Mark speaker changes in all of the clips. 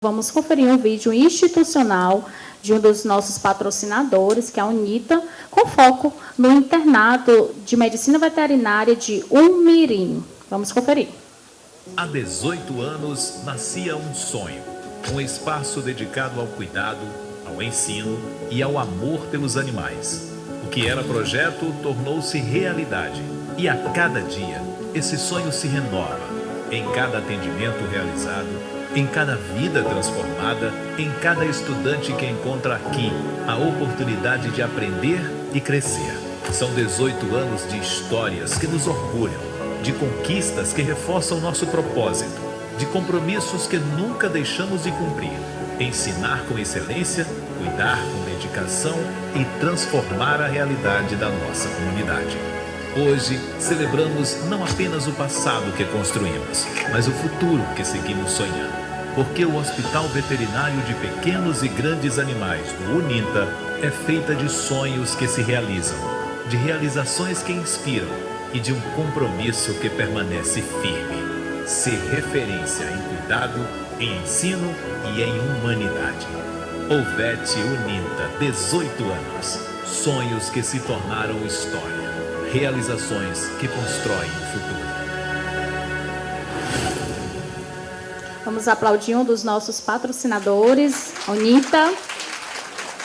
Speaker 1: Vamos conferir um vídeo institucional de um dos nossos patrocinadores, que é a UNITA, com foco no internato de medicina veterinária de Umirim. Vamos conferir.
Speaker 2: Há 18 anos nascia um sonho, um espaço dedicado ao cuidado, ao ensino e ao amor pelos animais. O que era projeto tornou-se realidade e a cada dia esse sonho se renova, em cada atendimento realizado, em cada vida transformada, em cada estudante que encontra aqui a oportunidade de aprender e crescer. São 18 anos de histórias que nos orgulham, de conquistas que reforçam nosso propósito, de compromissos que nunca deixamos de cumprir. Ensinar com excelência, cuidar com dedicação e transformar a realidade da nossa comunidade. Hoje, celebramos não apenas o passado que construímos, mas o futuro que seguimos sonhando. Porque o Hospital Veterinário de Pequenos e Grandes Animais do UNITA é feita de sonhos que se realizam, de realizações que inspiram e de um compromisso que permanece firme. Ser referência em cuidado, em ensino e em humanidade. OVET UNITA, 18 anos. Sonhos que se tornaram história. Realizações que constroem o futuro.
Speaker 1: Vamos aplaudir um dos nossos patrocinadores, a UNITA.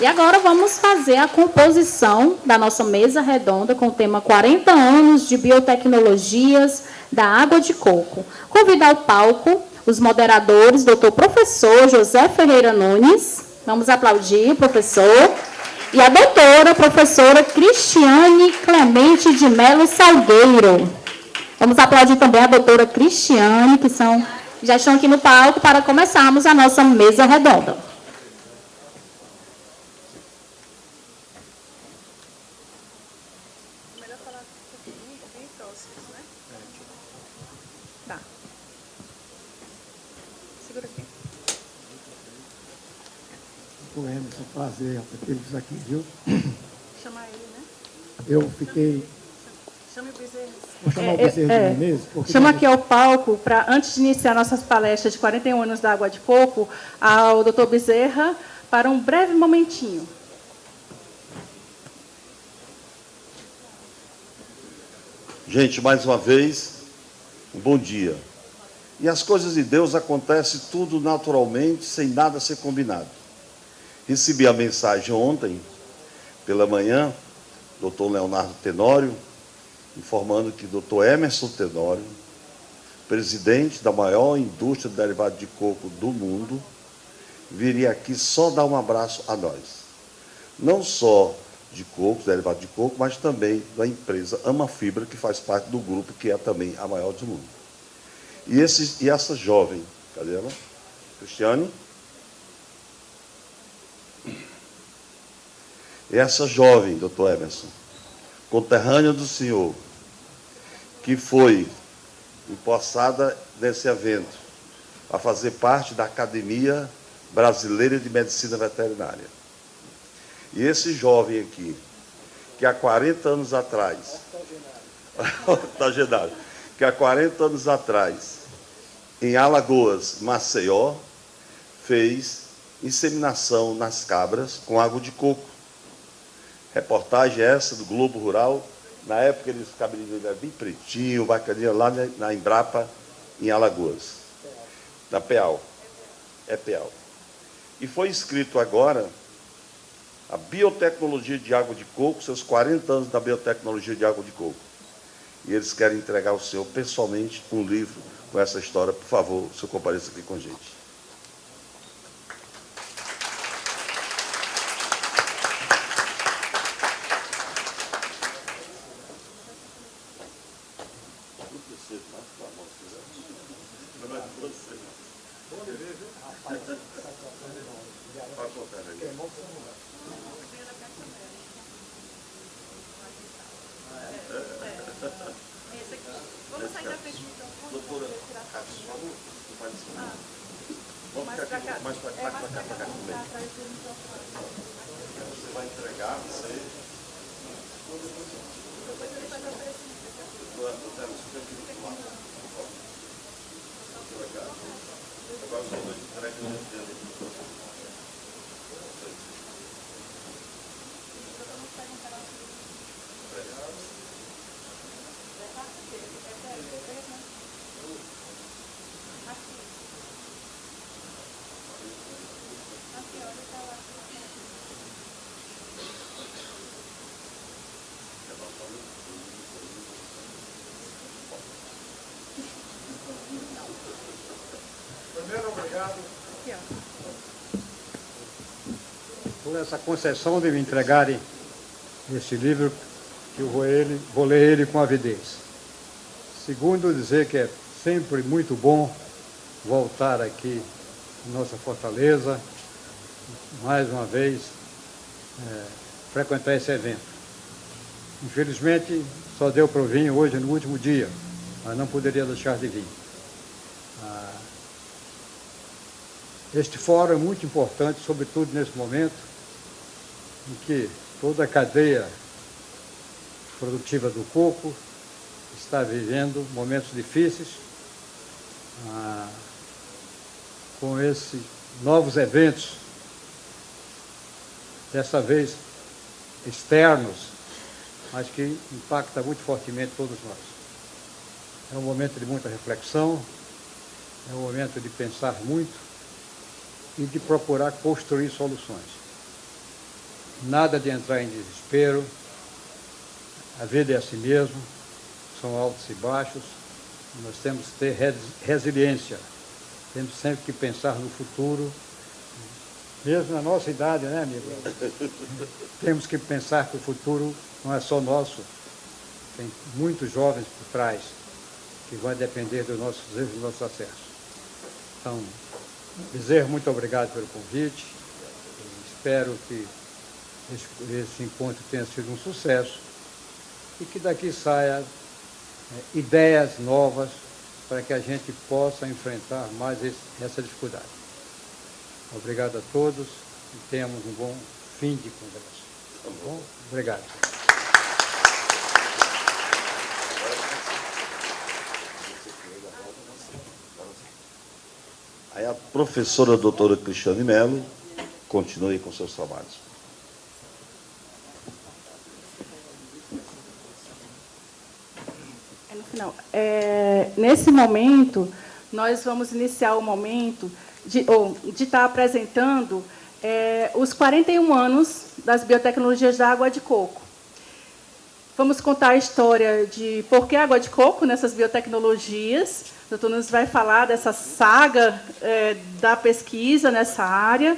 Speaker 1: E agora vamos fazer a composição da nossa mesa redonda com o tema 40 anos de biotecnologias da água de coco. Convidar ao palco os moderadores, doutor professor José Ferreira Nunes. Vamos aplaudir o professor. E a doutora professora Cristiane Clemente de Melo Salgueiro. Vamos aplaudir também a doutora Cristiane, que já estão aqui no palco para começarmos a nossa mesa redonda.
Speaker 3: Melhor falar bem próximos, né? Tá. Segura aqui.
Speaker 4: O Emerson, prazer tê-los aqui, viu?
Speaker 3: Chamar ele, né?
Speaker 4: Eu fiquei...
Speaker 3: Chame o Bezerra.
Speaker 4: Vou chamar o Bezerra de Menezes.
Speaker 3: Chama aqui ao palco, antes de iniciar nossas palestras de 41 anos da água de coco, ao doutor Bezerra, para um breve momentinho.
Speaker 5: Gente, mais uma vez, um bom dia. E as coisas de Deus acontecem tudo naturalmente, sem nada ser combinado. Recebi a mensagem ontem, pela manhã, doutor Leonardo Tenório, informando que doutor Emerson Tenório, presidente da maior indústria de derivado de coco do mundo, viria aqui só dar um abraço a nós. Não só de coco, derivado de coco, mas também da empresa Amafibra, que faz parte do grupo, que é também a maior do mundo. E essa jovem, cadê ela? Cristiane? Essa jovem, doutor Emerson, conterrânea do senhor, que foi empossada nesse evento a fazer parte da Academia Brasileira de Medicina Veterinária. E esse jovem aqui, que há 40 anos atrás, que há 40 anos atrás, em Alagoas, Maceió, fez inseminação nas cabras com água de coco. Reportagem essa do Globo Rural. Na época, eles cabelinho era bem pretinho, bacaninha, lá na Embrapa, em Alagoas. Da PEAL. É PEAL. E foi escrito agora a biotecnologia de água de coco, seus 40 anos da biotecnologia de água de coco. E eles querem entregar ao senhor, pessoalmente, um livro com essa história. Por favor, o senhor compareça aqui com a gente.
Speaker 3: Vamos sair da frente, então.
Speaker 5: Doutora, por favor, vamos ficar aqui mais para cá também. Você vai entregar, você...
Speaker 3: Depois ele vai para o oferecimento.
Speaker 5: Você fica aqui do lado. Obrigado.
Speaker 6: Primeiro, obrigado por essa concessão de me entregarem este livro, que eu vou ler ele com avidez. Segundo, dizer que é sempre muito bom voltar aqui em nossa Fortaleza, mais uma vez, frequentar esse evento. Infelizmente, só deu para eu vir hoje no último dia, mas não poderia deixar de vir. Este fórum é muito importante, sobretudo nesse momento em que toda a cadeia produtiva do coco está vivendo momentos difíceis, com esses novos eventos, dessa vez externos, mas que impacta muito fortemente todos nós. É um momento de muita reflexão, é um momento de pensar muito e de procurar construir soluções. Nada de entrar em desespero, a vida é assim mesmo, são altos e baixos, nós temos que ter resiliência, temos sempre que pensar no futuro, mesmo na nossa idade, né, amigo? Temos que pensar que o futuro não é só nosso, tem muitos jovens por trás, que vai depender dos nossos erros e dos nossos acessos. Então, Bezerra, muito obrigado pelo convite. Espero que esse encontro tenha sido um sucesso e que daqui saia ideias novas para que a gente possa enfrentar mais essa dificuldade. Obrigado a todos e tenhamos um bom fim de congresso. Tá bom? Obrigado.
Speaker 5: Aí a professora doutora Cristiane Mello continue com seus trabalhos.
Speaker 3: No final, nesse momento, nós vamos iniciar o momento de estar apresentando os 41 anos das biotecnologias da água de coco. Vamos contar a história de por que água de coco nessas biotecnologias. O doutor nos vai falar dessa saga da pesquisa nessa área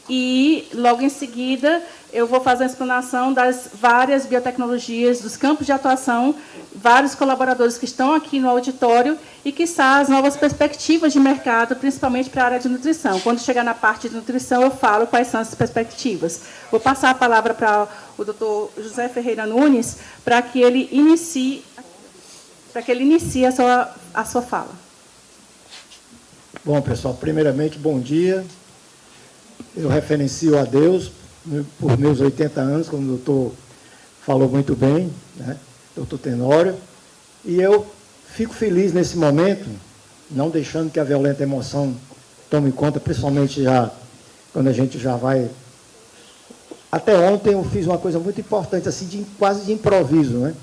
Speaker 3: e, logo em seguida, eu vou fazer a explanação das várias biotecnologias, dos campos de atuação, vários colaboradores que estão aqui no auditório e, quiçá, as novas perspectivas de mercado, principalmente para a área de nutrição. Quando chegar na parte de nutrição, eu falo quais são essas perspectivas. Vou passar a palavra para o doutor José Ferreira Nunes, para que ele inicie a sua fala.
Speaker 4: Bom, pessoal, primeiramente, bom dia. Eu referencio a Deus por meus 80 anos, como o doutor falou muito bem, né? Doutor Tenório. E eu fico feliz nesse momento, não deixando que a violenta emoção tome conta, principalmente já quando a gente já vai... Até ontem eu fiz uma coisa muito importante, assim, quase de improviso, né?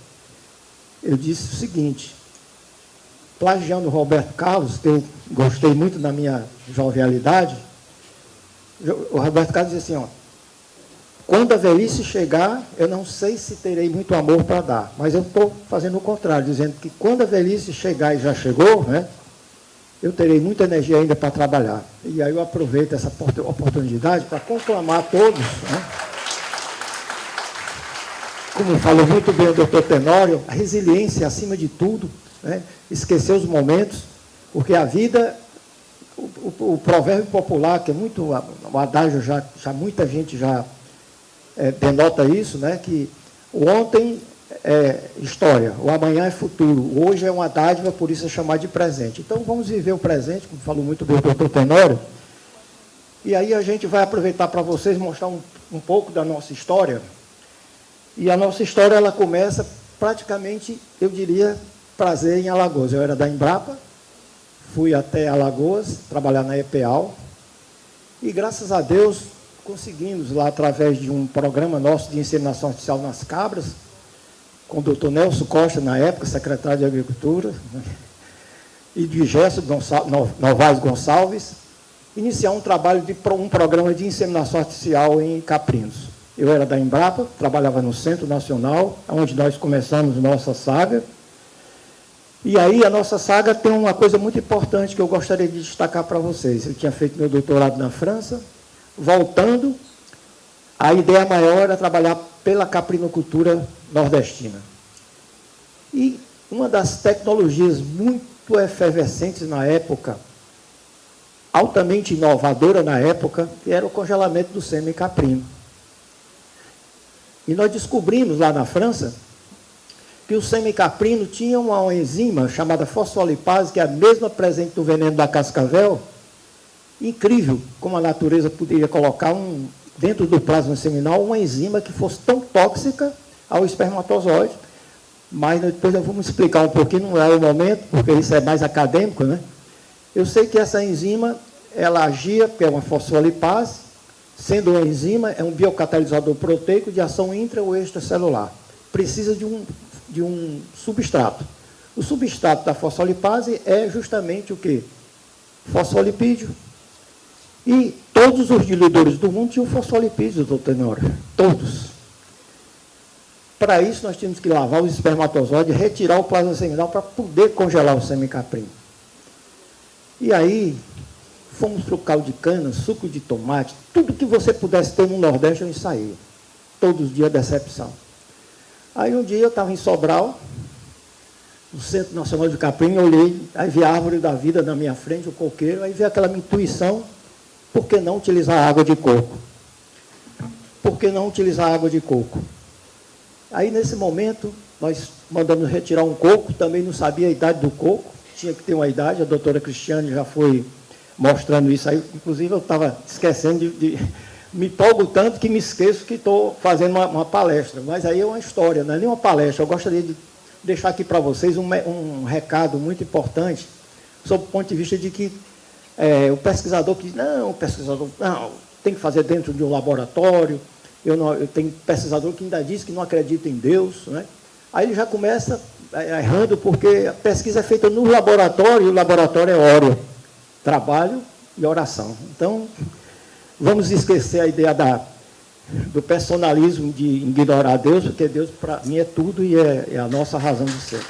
Speaker 4: Eu disse o seguinte, plagiando o Roberto Carlos, que eu gostei muito da minha jovialidade, o Roberto Carlos disse assim, ó, quando a velhice chegar, eu não sei se terei muito amor para dar, mas eu estou fazendo o contrário, dizendo que quando a velhice chegar e já chegou, né, eu terei muita energia ainda para trabalhar. E aí eu aproveito essa oportunidade para conclamar a todos, né, como falou muito bem o doutor Tenório, a resiliência acima de tudo, né, esquecer os momentos, porque a vida, o provérbio popular, que é muito, o adágio já muita gente já denota isso, né, que o ontem é história, o amanhã é futuro, o hoje é uma dádiva, por isso é chamado de presente. Então, vamos viver o presente, como falou muito bem o doutor Tenório, e aí a gente vai aproveitar para vocês mostrar um pouco da nossa história. E a nossa história, ela começa praticamente, eu diria, prazer em Alagoas. Eu era da Embrapa, fui até Alagoas, trabalhar na EPEAL, e graças a Deus conseguimos lá, através de um programa nosso de inseminação artificial nas cabras, com o doutor Nelson Costa, na época, secretário de Agricultura, né, e de Gerson Novaes Gonçalves, iniciar um trabalho de um programa de inseminação artificial em caprinos. Eu era da Embrapa, trabalhava no Centro Nacional, onde nós começamos nossa saga. E aí a nossa saga tem uma coisa muito importante que eu gostaria de destacar para vocês. Eu tinha feito meu doutorado na França, voltando, a ideia maior era trabalhar pela caprinocultura nordestina. E uma das tecnologias muito efervescentes na época, altamente inovadora na época, era o congelamento do sêmen caprino. E nós descobrimos lá na França que o sêmen caprino tinha uma enzima chamada fosfolipase, que é a mesma presente no veneno da cascavel. Incrível como a natureza poderia colocar dentro do plasma seminal uma enzima que fosse tão tóxica ao espermatozoide. Mas depois nós vamos explicar um pouquinho, não é o momento, porque isso é mais acadêmico, né? Eu sei que essa enzima, ela agia, porque é uma fosfolipase, sendo uma enzima, é um biocatalisador proteico de ação intra ou extracelular. Precisa de um substrato. O substrato da fosfolipase é justamente o quê? Fosfolipídio. E todos os diluidores do mundo tinham fosfolipídio, doutor Tenório. Todos. Para isso, nós tínhamos que lavar os espermatozoides, retirar o plasma seminal para poder congelar o sêmen caprino. E aí, fomos para o caldo de cana, suco de tomate, tudo que você pudesse ter no Nordeste, eu ensaiei. Todos os dias, decepção. Aí um dia eu estava em Sobral, no Centro Nacional de Caprino, eu olhei, aí vi a árvore da vida na minha frente, o coqueiro, aí vi aquela minha intuição, por que não utilizar água de coco? Por que não utilizar água de coco? Aí, nesse momento, nós mandamos retirar um coco, também não sabia a idade do coco, tinha que ter uma idade, a doutora Cristiane já foi mostrando isso aí, inclusive eu estava esquecendo me empolgo tanto que me esqueço que estou fazendo uma palestra, mas aí é uma história, não é nem uma palestra. Eu gostaria de deixar aqui para vocês um recado muito importante, sob o ponto de vista de que o pesquisador que diz, não, tem que fazer dentro de um laboratório, eu tenho pesquisador que ainda diz que não acredita em Deus, né? Aí ele já começa errando, porque a pesquisa é feita no laboratório, e o laboratório é hora, trabalho e oração. Então, vamos esquecer a ideia do personalismo de ignorar Deus, porque Deus, para mim, é tudo e é a nossa razão de ser.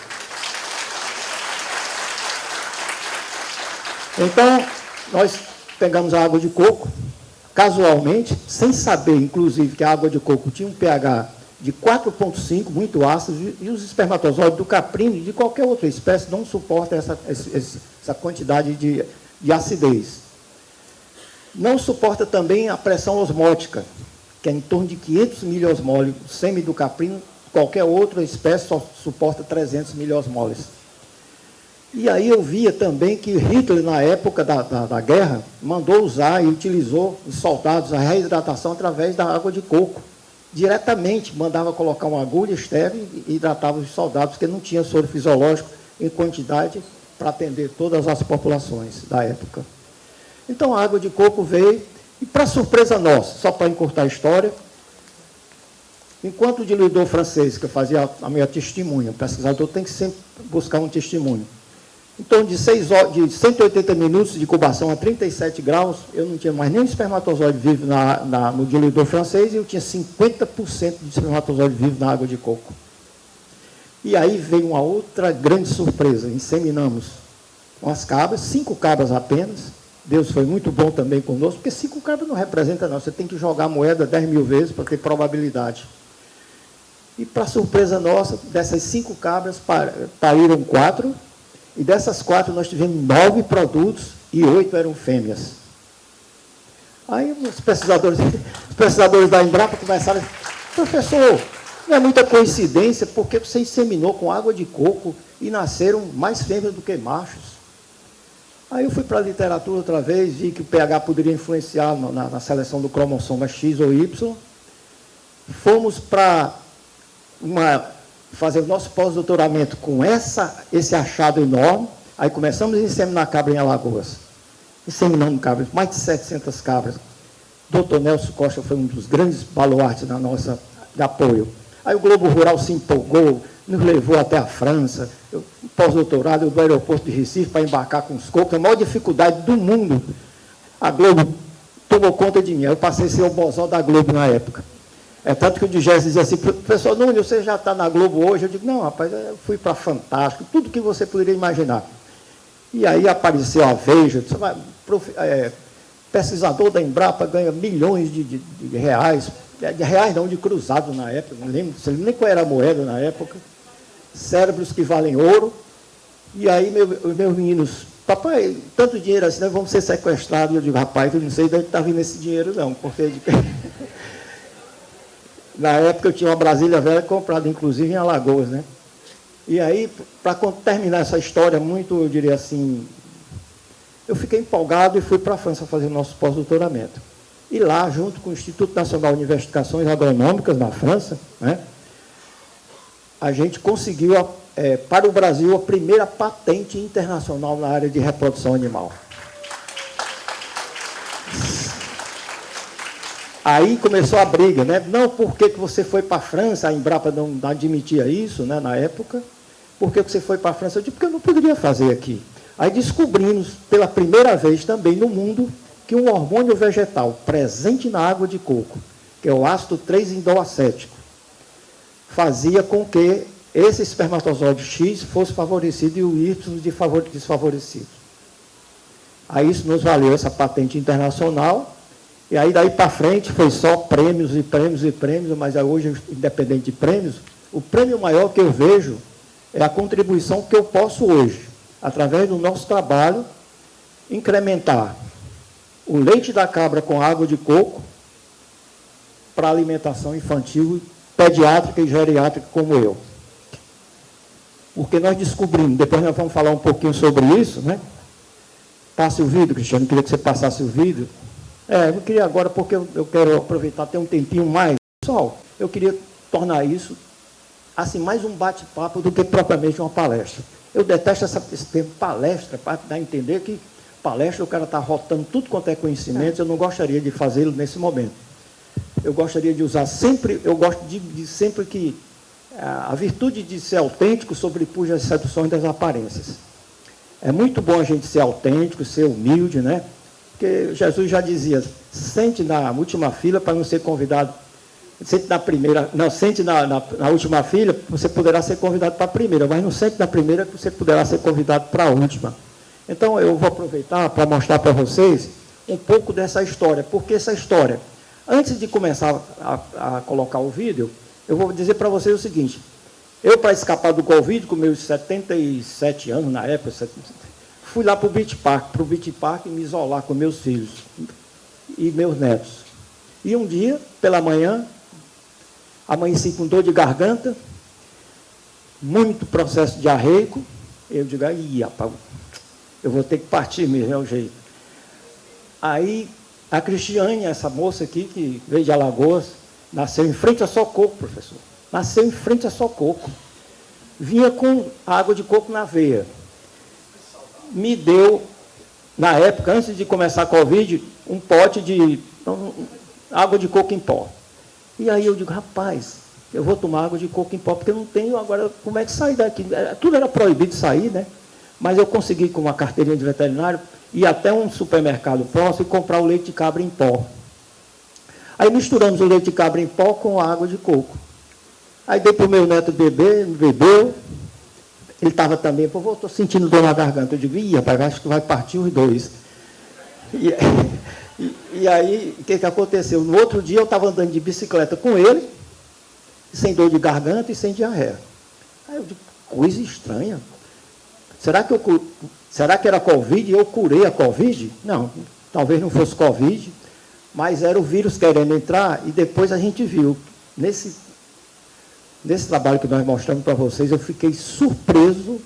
Speaker 4: Então, nós pegamos a água de coco, casualmente, sem saber, inclusive, que a água de coco tinha um pH de 4,5, muito ácido, e os espermatozoides do caprino e de qualquer outra espécie não suportam essa quantidade de acidez. Não suporta também a pressão osmótica, que é em torno de 500 miliosmoles. O sêmen do caprino, qualquer outra espécie, só suporta 300 miliosmoles. E aí eu via também que Hitler, na época da guerra, mandou usar e utilizou os soldados a reidratação através da água de coco. Diretamente mandava colocar uma agulha estéril e hidratava os soldados, porque não tinha soro fisiológico em quantidade para atender todas as populações da época. Então a água de coco veio, e para surpresa nossa, só para encurtar a história, enquanto o diluidor francês, que eu fazia a minha testemunha, o pesquisador tem que sempre buscar um testemunho, em torno de 180 minutos de incubação a 37 graus, eu não tinha mais nenhum espermatozoide vivo no diluidor francês, e eu tinha 50% de espermatozoide vivo na água de coco. E aí veio uma outra grande surpresa, inseminamos umas cabras, 5 cabras apenas. Deus foi muito bom também conosco, porque 5 cabras não representa não, você tem que jogar a moeda 10 mil vezes para ter probabilidade. E para surpresa nossa, dessas 5 cabras pariram 4, e dessas 4 nós tivemos 9 produtos e 8 eram fêmeas. Aí os pesquisadores da Embrapa começaram a dizer, professor, não é muita coincidência, porque você inseminou com água de coco e nasceram mais fêmeas do que machos. Aí eu fui para a literatura outra vez, vi que o pH poderia influenciar na seleção do cromossoma X ou Y. Fomos para fazer o nosso pós-doutoramento com esse achado enorme, Aí começamos a inseminar cabra em Alagoas. Inseminamos cabras, mais de 700 cabras. Dr. Nelson Costa foi um dos grandes baluartes da nossa de apoio. Aí o Globo Rural se empolgou, nos levou até a França, pós-doutorado do aeroporto de Recife para embarcar com os cocos, a maior dificuldade do mundo. A Globo tomou conta de mim, eu passei a ser o bozó da Globo na época. É tanto que o Digés dizia assim, professor Nunes, você já está na Globo hoje? Eu digo, não, rapaz, eu fui para Fantástico, tudo que você poderia imaginar. E aí apareceu a Veja, pesquisador da Embrapa ganha milhões de reais, de reais não, de cruzado na época, não lembro nem qual era a moeda na época, cérebros que valem ouro, e aí os meus meninos, papai, tanto dinheiro assim, nós vamos ser sequestrados. Eu digo, rapaz, eu não sei de onde está vindo esse dinheiro não, porque na época eu tinha uma Brasília velha comprada, inclusive em Alagoas, né? E aí, para terminar essa história muito, eu diria assim, eu fiquei empolgado e fui para a França fazer o nosso pós-doutoramento. E lá, junto com o Instituto Nacional de Investigações Agronômicas, na França, né, a gente conseguiu, para o Brasil, a primeira patente internacional na área de reprodução animal. Aí começou a briga, né? Não, por que você foi para a França? A Embrapa não admitia isso, né, na época. Por que você foi para a França? Eu disse, porque eu não poderia fazer aqui. Aí descobrimos, pela primeira vez também no mundo, que um hormônio vegetal presente na água de coco, que é o ácido 3-indolacético, fazia com que esse espermatozoide X fosse favorecido e o Y desfavorecido. Aí isso nos valeu essa patente internacional, e aí daí para frente foi só prêmios e prêmios e prêmios, mas hoje, independente de prêmios, o prêmio maior que eu vejo é a contribuição que eu posso hoje, através do nosso trabalho, incrementar o leite da cabra com água de coco para alimentação infantil, pediátrica e geriátrica como eu. Porque nós descobrimos, depois nós vamos falar um pouquinho sobre isso, né? Passe o vídeo, Cristiano, eu queria que você passasse o vídeo. Eu queria agora, porque eu quero aproveitar, ter um tempinho mais. Pessoal, eu queria tornar isso, assim, mais um bate-papo do que propriamente uma palestra. Eu detesto esse termo palestra, para dar a entender que palestra o cara está rotando tudo quanto é conhecimento, eu não gostaria de fazê-lo nesse momento. Eu gostaria de usar sempre, eu gosto de sempre que a virtude de ser autêntico sobrepuja as seduções das aparências. É muito bom a gente ser autêntico, ser humilde, né? Porque Jesus já dizia, sente na última fila para não ser convidado, sente na primeira, não, sente na última fila, você poderá ser convidado para a primeira, mas não sente na primeira que você poderá ser convidado para a última. Então, eu vou aproveitar para mostrar para vocês um pouco dessa história, porque essa história, antes de começar a colocar o vídeo, eu vou dizer para vocês o seguinte, eu, para escapar do Covid, com meus 77 anos na época, fui lá para o Beach Park me isolar com meus filhos e meus netos. E um dia, pela manhã, amanheci com dor de garganta, muito processo diarreico, eu digo, aí, rapaz, eu vou ter que partir mesmo, é o jeito. Aí, a Cristiane, essa moça aqui, que veio de Alagoas, nasceu em frente a Sococo, professor. Nasceu em frente a Sococo. Vinha com água de coco na veia. Me deu, na época, antes de começar a Covid, um pote de água de coco em pó. E aí eu digo, rapaz, eu vou tomar água de coco em pó, porque eu não tenho agora como é que sair daqui. Tudo era proibido de sair, né? Mas eu consegui, com uma carteirinha de veterinário, ir até um supermercado próximo e comprar o leite de cabra em pó. Aí misturamos o leite de cabra em pó com a água de coco. Aí dei para o meu neto beber, bebeu. Ele estava também, pô, estou sentindo dor na garganta. Eu digo, rapaz, acho que vai partir os dois. E aí, o que aconteceu? No outro dia, eu estava andando de bicicleta com ele, sem dor de garganta e sem diarreia. Aí eu digo, coisa estranha. Será que era Covid e eu curei a Covid? Não, talvez não fosse Covid, mas era o vírus querendo entrar, e depois a gente viu, nesse trabalho que nós mostramos para vocês, eu fiquei surpreso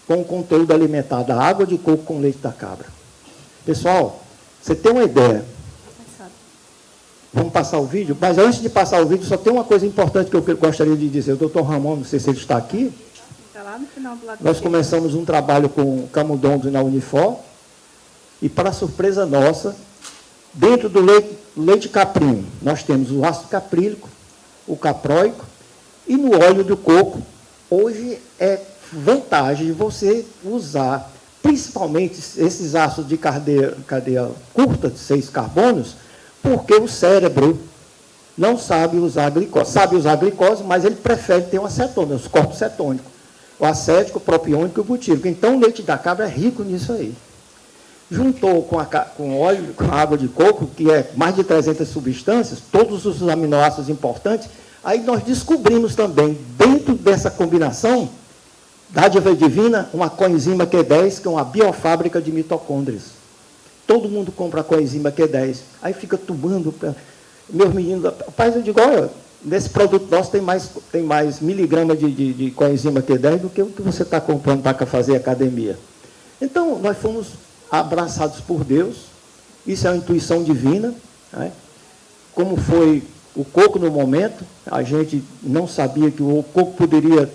Speaker 4: com o conteúdo alimentar da água de coco com leite da cabra. Pessoal, você tem uma ideia? Vamos passar o vídeo? Mas antes de passar o vídeo, só tem uma coisa importante que eu gostaria de dizer. O doutor Ramon, não sei se ele está aqui.
Speaker 3: lá no final do lado
Speaker 4: Nós
Speaker 3: esquerdo.
Speaker 4: começamos um trabalho com camundongos na Unifor e, para surpresa nossa, dentro do leite caprino, nós temos o ácido caprílico, o capróico e no óleo do coco. Hoje é vantagem de você usar, principalmente esses ácidos de cadeia curta, de 6 carbonos, porque o cérebro não sabe usar a glicose. Sabe usar a glicose, mas ele prefere ter uma cetona, os corpos cetônicos, o acético, o propiônico e o butírico. Então, o leite da cabra é rico nisso aí. Juntou com óleo, com água de coco, que é mais de 300 substâncias, todos os aminoácidos importantes, aí nós descobrimos também, dentro dessa combinação, dádiva divina, uma coenzima Q10, que é uma biofábrica de mitocôndrias. Todo mundo compra a coenzima Q10. Aí fica tomando. Meus meninos, rapaz, eu digo, olha, nesse produto nosso tem mais miligramas de coenzima Q10 do que o que você está comprando para fazer academia. Então, nós fomos abraçados por Deus, isso é uma intuição divina, né? Como foi o coco no momento, a gente não sabia que o coco poderia.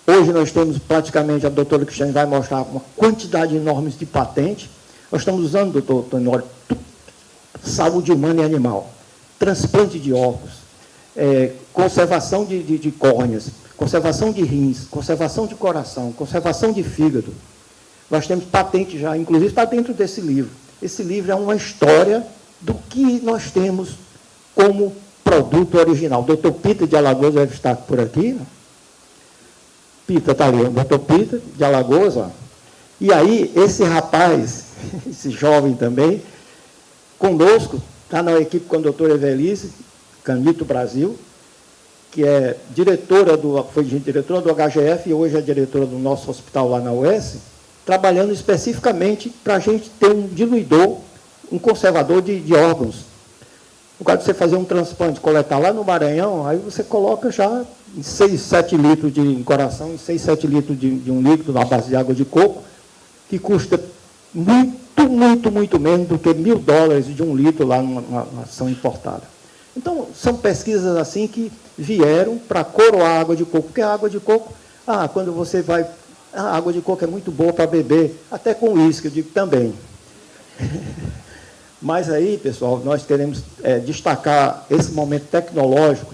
Speaker 4: Hoje nós temos praticamente, a doutora Cristiane vai mostrar uma quantidade enorme de patentes. Nós estamos usando, doutor Tenório, saúde humana e animal, transplante de órgãos, conservação de córneas, conservação de rins, conservação de coração, conservação de fígado. Nós temos patente já, inclusive está dentro desse livro. Esse livro é uma história do que nós temos como produto original. O doutor Pita de Alagoas deve estar por aqui, né? Pita está ali, o doutor Pita de Alagoas, ó. E aí, esse rapaz, esse jovem também, conosco, está na equipe com a doutora Evelise, Canito Brasil, que é foi diretora do HGF e hoje é diretora do nosso hospital lá na UES, trabalhando especificamente para a gente ter um diluidor, um conservador de órgãos. No caso de você fazer um transplante, coletar lá no Maranhão, aí você coloca já em 6, 7 litros de coração, em 6, 7 litros de um líquido na base de água de coco, que custa muito menos do que $1.000 de um litro lá numa ação importada. Então, são pesquisas assim que vieram para coroar a água de coco, porque a água de coco, quando você vai, a água de coco é muito boa para beber, até com uísque, eu digo também. Mas aí, pessoal, nós queremos destacar esse momento tecnológico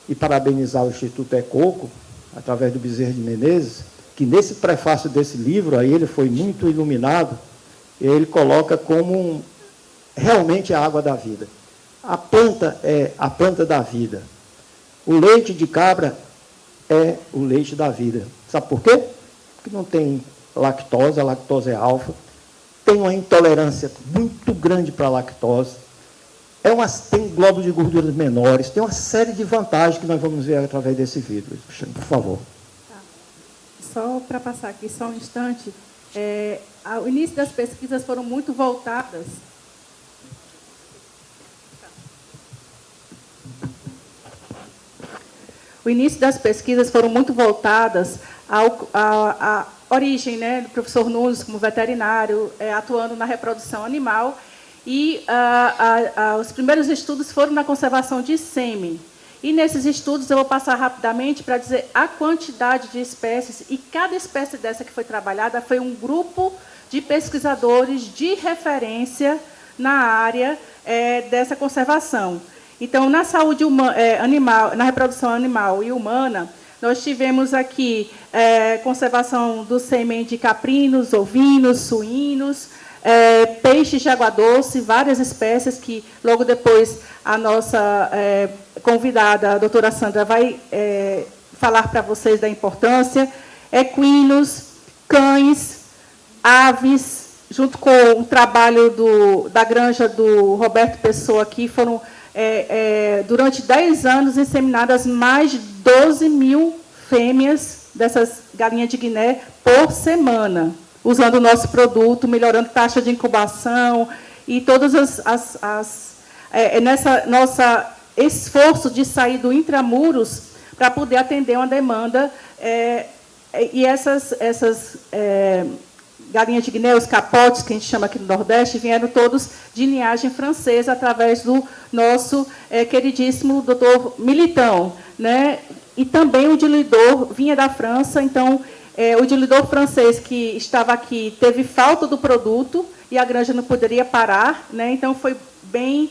Speaker 4: e parabenizar o Instituto Ecoco, através do Bezerra de Menezes, que nesse prefácio desse livro, aí ele foi muito iluminado, ele coloca como realmente a água da vida. A planta é a planta da vida. O leite de cabra é o leite da vida. Sabe por quê? Porque não tem lactose, a lactose é alfa, tem uma intolerância muito grande para a lactose, tem glóbulos de gorduras menores, tem uma série de vantagens que nós vamos ver através desse vídeo. Por favor.
Speaker 3: Tá. Só para passar aqui, só um instante, o início das pesquisas foram muito voltadas. O início das pesquisas foram muito voltadas à origem, né, do professor Nunes como veterinário, atuando na reprodução animal, e os primeiros estudos foram na conservação de sêmen. E nesses estudos eu vou passar rapidamente para dizer a quantidade de espécies, e cada espécie dessa que foi trabalhada foi um grupo de pesquisadores de referência na área dessa conservação. Então, na saúde animal, na reprodução animal e humana, nós tivemos aqui conservação do sêmen de caprinos, ovinos, suínos, peixes de água doce, várias espécies que, logo depois, a nossa convidada, a doutora Sandra, vai falar para vocês da importância, equinos, cães, aves, junto com o trabalho da granja do Roberto Pessoa aqui, foram, durante 10 anos, inseminadas mais de 12 mil fêmeas dessas galinhas de Guiné por semana, usando o nosso produto, melhorando taxa de incubação e todas nessa nossa esforço de sair do intramuros para poder atender uma demanda. E essas galinhas de Guiné, os capotes, que a gente chama aqui no Nordeste, vieram todos de linhagem francesa, através do nosso queridíssimo doutor Militão, né? E também o diluidor vinha da França, então O diluidor francês que estava aqui teve falta do produto e a granja não poderia parar, né? Então, foi bem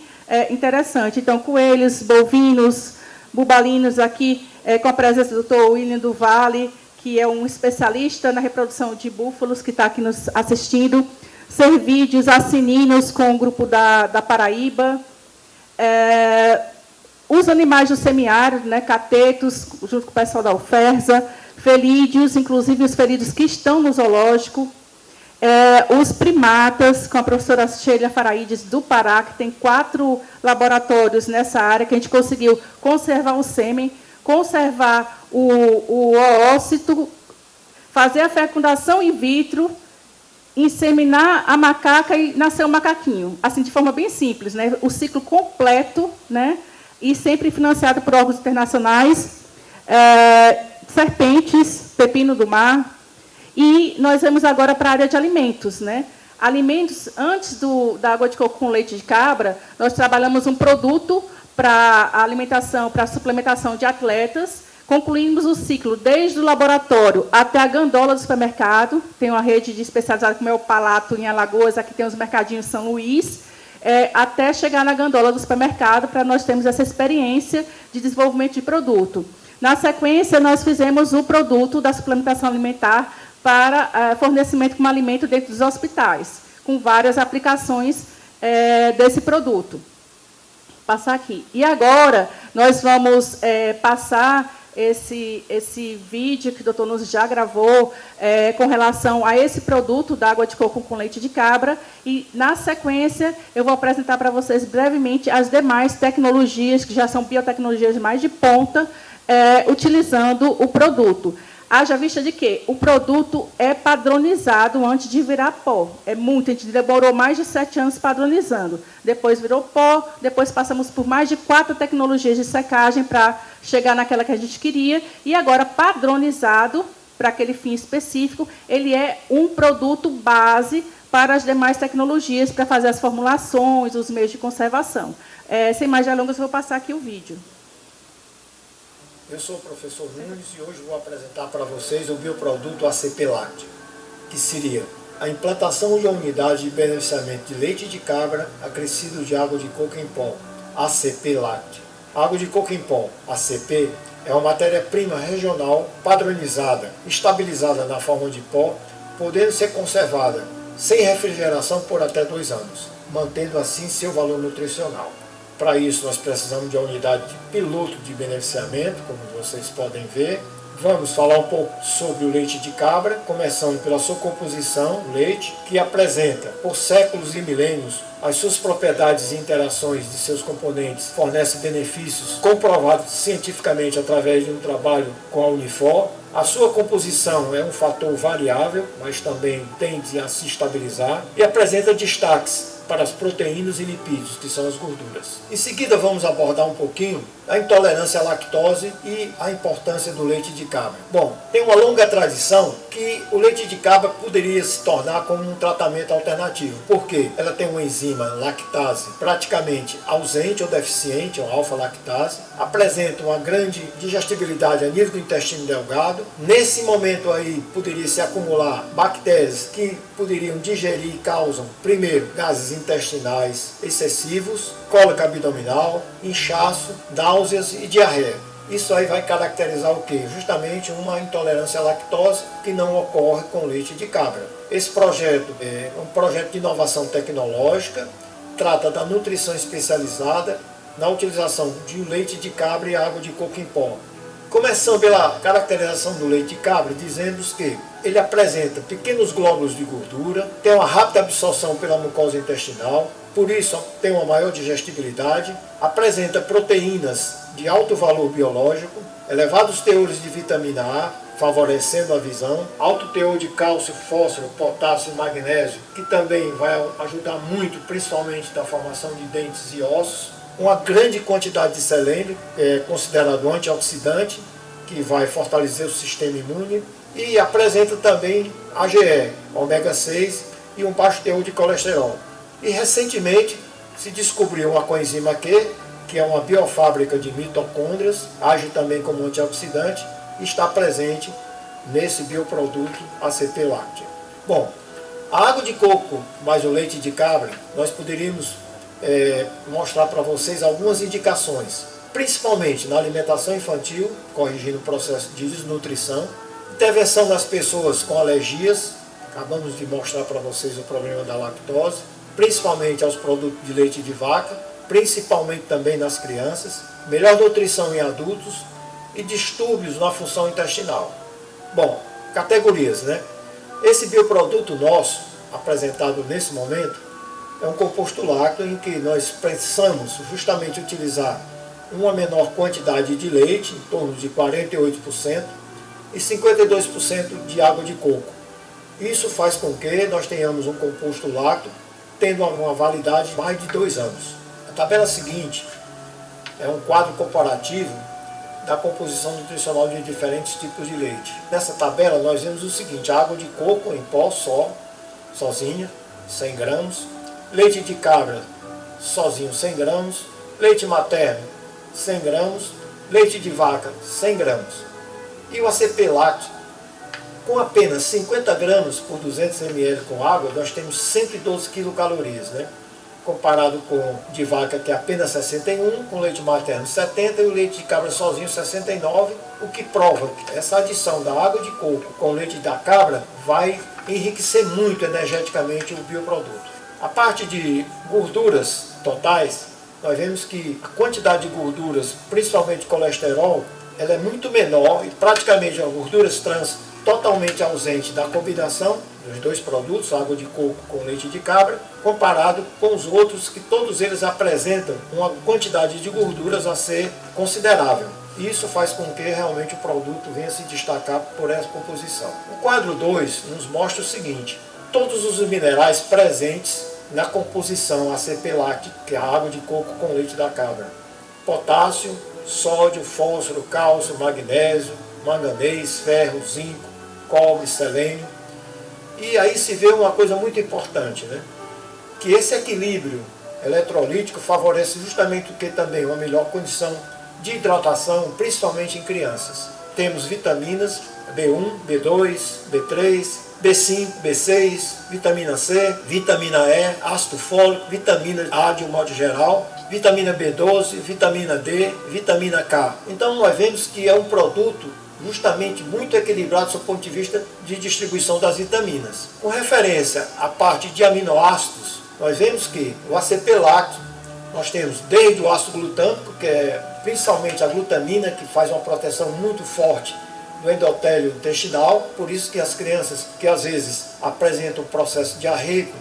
Speaker 3: interessante. Então, coelhos, bovinos, bubalinos aqui, com a presença do Dr. William do Vale, que é um especialista na reprodução de búfalos, que está aqui nos assistindo. Cervídeos, assininos com o grupo da Paraíba. Os animais do semiárido, né, catetos, junto com o pessoal da UFERSA, felídeos, inclusive os felídeos que estão no zoológico, os primatas, com a professora Sheila Faraides, do Pará, que tem 4 laboratórios nessa área, que a gente conseguiu conservar o sêmen, conservar o oócito, fazer a fecundação in vitro, inseminar a macaca e nascer um macaquinho, assim, de forma bem simples, né? O ciclo completo, né? E sempre financiado por órgãos internacionais, serpentes, pepino do mar. E nós vamos agora para a área de alimentos, né? Alimentos, antes da água de coco com leite de cabra, nós trabalhamos um produto para a alimentação, para a suplementação de atletas. Concluímos o ciclo desde o laboratório até a gandola do supermercado. Tem uma rede de especializada como é o Palato, em Alagoas, aqui tem os mercadinhos São Luís, até chegar na gandola do supermercado, para nós termos essa experiência de desenvolvimento de produto. Na sequência, nós fizemos o produto da suplementação alimentar para fornecimento como alimento dentro dos hospitais, com várias aplicações desse produto. Vou passar aqui. E agora, nós vamos passar esse vídeo que o doutor Nunes já gravou com relação a esse produto da água de coco com leite de cabra. E, na sequência, eu vou apresentar para vocês brevemente as demais tecnologias, que já são biotecnologias mais de ponta, utilizando o produto. Haja vista de que o produto é padronizado antes de virar pó. A gente demorou mais de 7 anos padronizando. Depois virou pó, depois passamos por mais de 4 tecnologias de secagem para chegar naquela que a gente queria, e agora padronizado para aquele fim específico, ele é um produto base para as demais tecnologias, para fazer as formulações, os meios de conservação. Sem mais delongas, eu vou passar aqui o vídeo.
Speaker 4: Eu sou o professor Nunes e hoje vou apresentar para vocês o bioproduto ACP Lácteo, que seria a implantação de uma unidade de beneficiamento de leite de cabra acrescido de água de coco em pó, ACP Lácteo. A água de coco em pó, ACP, é uma matéria-prima regional padronizada, estabilizada na forma de pó, podendo ser conservada sem refrigeração por até 2 anos, mantendo assim seu valor nutricional. Para isso, nós precisamos de uma unidade de piloto de beneficiamento, como vocês podem ver. Vamos falar um pouco sobre o leite de cabra, começando pela sua composição, o leite, que apresenta, por séculos e milênios, as suas propriedades e interações de seus componentes, fornece benefícios comprovados cientificamente através de um trabalho com a Unifor. A sua composição é um fator variável, mas também tende a se estabilizar e apresenta destaques para as proteínas e lipídios, que são as gorduras. Em seguida, vamos abordar um pouquinho a intolerância à lactose e a importância do leite de cabra. Bom, tem uma longa tradição que o leite de cabra poderia se tornar como um tratamento alternativo, porque ela tem uma enzima lactase praticamente ausente ou deficiente, ou alfa-lactase, apresenta uma grande digestibilidade a nível do intestino delgado. Nesse momento aí, poderia se acumular bactérias que poderiam digerir e causam, primeiro, gases intestinais excessivos, cólica abdominal, inchaço, náuseas e diarreia. Isso aí vai caracterizar o quê? Justamente uma intolerância à lactose que não ocorre com leite de cabra. Esse projeto é um projeto de inovação tecnológica, trata da nutrição especializada na utilização de leite de cabra e água de coco em pó. Começando pela caracterização do leite de cabra, dizendo que ele apresenta pequenos glóbulos de gordura, tem uma rápida absorção pela mucosa intestinal, por isso tem uma maior digestibilidade, apresenta proteínas de alto valor biológico, elevados teores de vitamina A, favorecendo a visão, alto teor de cálcio, fósforo, potássio e magnésio, que também vai ajudar muito, principalmente na formação de dentes e ossos, uma grande quantidade de selênio, considerado antioxidante, que vai fortalecer o sistema imune, e apresenta também AGE, ômega 6 e um baixo teor de colesterol. E recentemente se descobriu uma coenzima Q, que é uma biofábrica de mitocôndrias, age também como antioxidante e está presente nesse bioproduto ACP Láctea. Bom, a água de coco mais o leite de cabra, nós poderíamos mostrar para vocês algumas indicações, principalmente na alimentação infantil, corrigindo o processo de desnutrição, intervenção das pessoas com alergias, acabamos de mostrar para vocês o problema da lactose, principalmente aos produtos de leite de vaca, principalmente também nas crianças, melhor nutrição em adultos e distúrbios na função intestinal. Bom, categorias, né? Esse bioproduto nosso, apresentado nesse momento, é um composto lácteo em que nós pensamos justamente utilizar uma menor quantidade de leite, em torno de 48%, e 52% de água de coco. Isso faz com que nós tenhamos um composto lácteo tendo uma validade de mais de 2 anos. A tabela seguinte é um quadro comparativo da composição nutricional de diferentes tipos de leite. Nessa tabela nós vemos o seguinte: a água de coco em pó sozinha, 100 gramas, leite de cabra sozinho 100 gramas, leite materno 100 gramas, leite de vaca 100 gramas. E o ACP lácteo, com apenas 50 gramas por 200 ml com água, nós temos 112 quilocalorias, né? Comparado com de vaca, que é apenas 61, com leite materno 70 e o leite de cabra sozinho 69, o que prova que essa adição da água de coco com o leite da cabra vai enriquecer muito energeticamente o bioproduto. A parte de gorduras totais, nós vemos que a quantidade de gorduras, principalmente colesterol, ela é muito menor e praticamente as gorduras trans totalmente ausente da combinação dos dois produtos, água de coco com leite de cabra, comparado com os outros que todos eles apresentam uma quantidade de gorduras a ser considerável. Isso faz com que realmente o produto venha se destacar por essa composição. O quadro 2 nos mostra o seguinte: todos os minerais presentes na composição ACP láctea, que é a água de coco com leite da cabra: potássio, sódio, fósforo, cálcio, magnésio, manganês, ferro, zinco, cobre, selênio. E aí se vê uma coisa muito importante, né? Que esse equilíbrio eletrolítico favorece justamente o que também uma melhor condição de hidratação, principalmente em crianças. Temos vitaminas B1, B2, B3, B5, B6, vitamina C, vitamina E, ácido fólico, vitamina A de um modo geral, vitamina B12, vitamina D, vitamina K. Então nós vemos que é um produto justamente muito equilibrado do ponto de vista de distribuição das vitaminas. Com referência à parte de aminoácidos, nós vemos que o ACP lácteo, nós temos desde o ácido glutâmico, que é principalmente a glutamina, que faz uma proteção muito forte do endotélio intestinal, por isso que as crianças que às vezes apresentam um processo de arrego,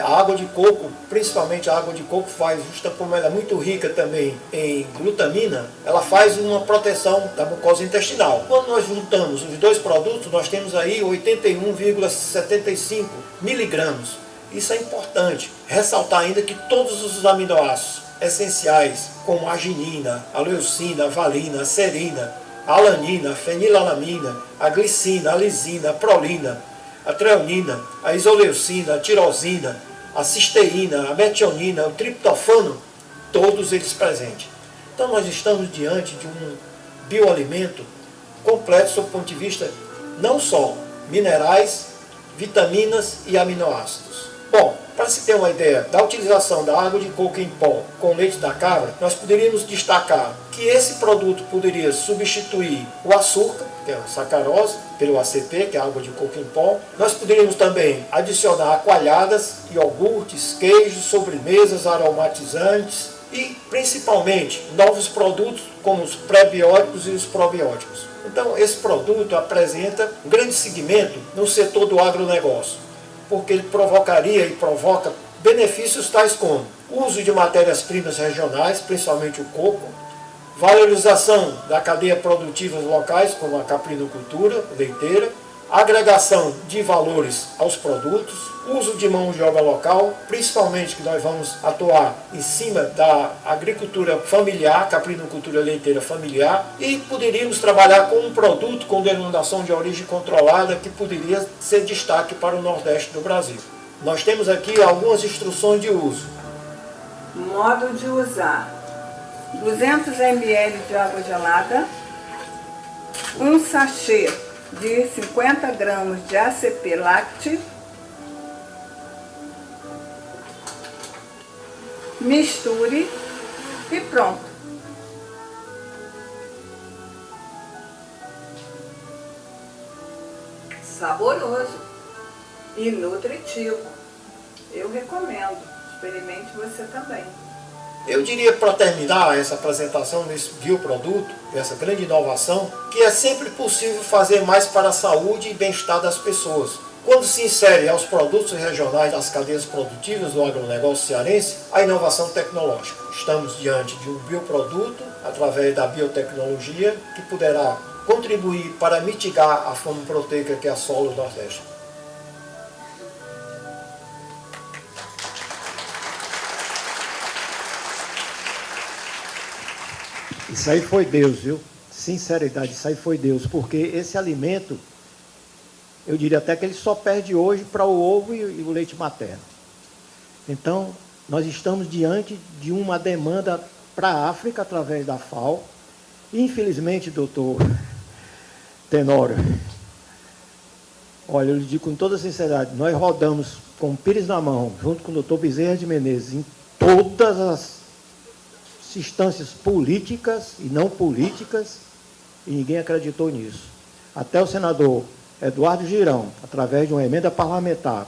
Speaker 4: a água de coco, principalmente a água de coco faz, justa como ela é muito rica também em glutamina, ela faz uma proteção da mucosa intestinal. Quando nós juntamos os dois produtos, nós temos aí 81,75 miligramas. Isso é importante. Ressaltar ainda que todos os aminoácidos essenciais, como a arginina, a leucina, a valina, a serina, a alanina, a fenilalanina, a glicina, a lisina, a prolina, a treonina, a isoleucina, a tirosina, a cisteína, a metionina, o triptofano, todos eles presentes. Então nós estamos diante de um bioalimento completo sob o ponto de vista não só minerais, vitaminas e aminoácidos. Bom, para se ter uma ideia da utilização da água de coco em pó com leite da cabra, nós poderíamos destacar que esse produto poderia substituir o açúcar, que é a sacarose, pelo ACP, que é a água de coco em pó. Nós poderíamos também adicionar coalhadas, iogurtes, queijos, sobremesas, aromatizantes e, principalmente, novos produtos como os pré-bióticos e os probióticos. Então, esse produto apresenta um grande segmento no setor do agronegócio, porque ele provocaria e provoca benefícios tais como uso de matérias-primas regionais, principalmente o coco, valorização da cadeia produtiva locais, como a caprinocultura leiteira, agregação de valores aos produtos, uso de mão de obra local, principalmente que nós vamos atuar em cima da agricultura familiar, caprinocultura leiteira familiar, e poderíamos trabalhar com um produto com denominação de origem controlada que poderia ser destaque para o Nordeste do Brasil. Nós temos aqui algumas instruções de uso.
Speaker 7: Modo de usar: 200 ml de água gelada, um sachê de 50 gramas de ACP Lacti. Misture e pronto. Saboroso e nutritivo. Eu recomendo. Experimente você também.
Speaker 8: Eu diria, para terminar essa apresentação desse bioproduto, essa grande inovação, que é sempre possível fazer mais para a saúde e bem-estar das pessoas. Quando se insere aos produtos regionais das cadeias produtivas do agronegócio cearense, a inovação tecnológica. Estamos diante de um bioproduto, através da biotecnologia, que poderá contribuir para mitigar a fome proteica que assola o Nordeste.
Speaker 4: Isso aí foi Deus, viu? Sinceridade, isso aí foi Deus, porque esse alimento, eu diria até que ele só perde hoje para o ovo e o leite materno. Então, nós estamos diante de uma demanda para a África através da FAO. Infelizmente, doutor Tenório, olha, eu lhe digo com toda sinceridade, nós rodamos com o Pires na mão, junto com o doutor Bezerra de Menezes, em todas as instâncias políticas e não políticas, e ninguém acreditou nisso. Até o senador Eduardo Girão, através de uma emenda parlamentar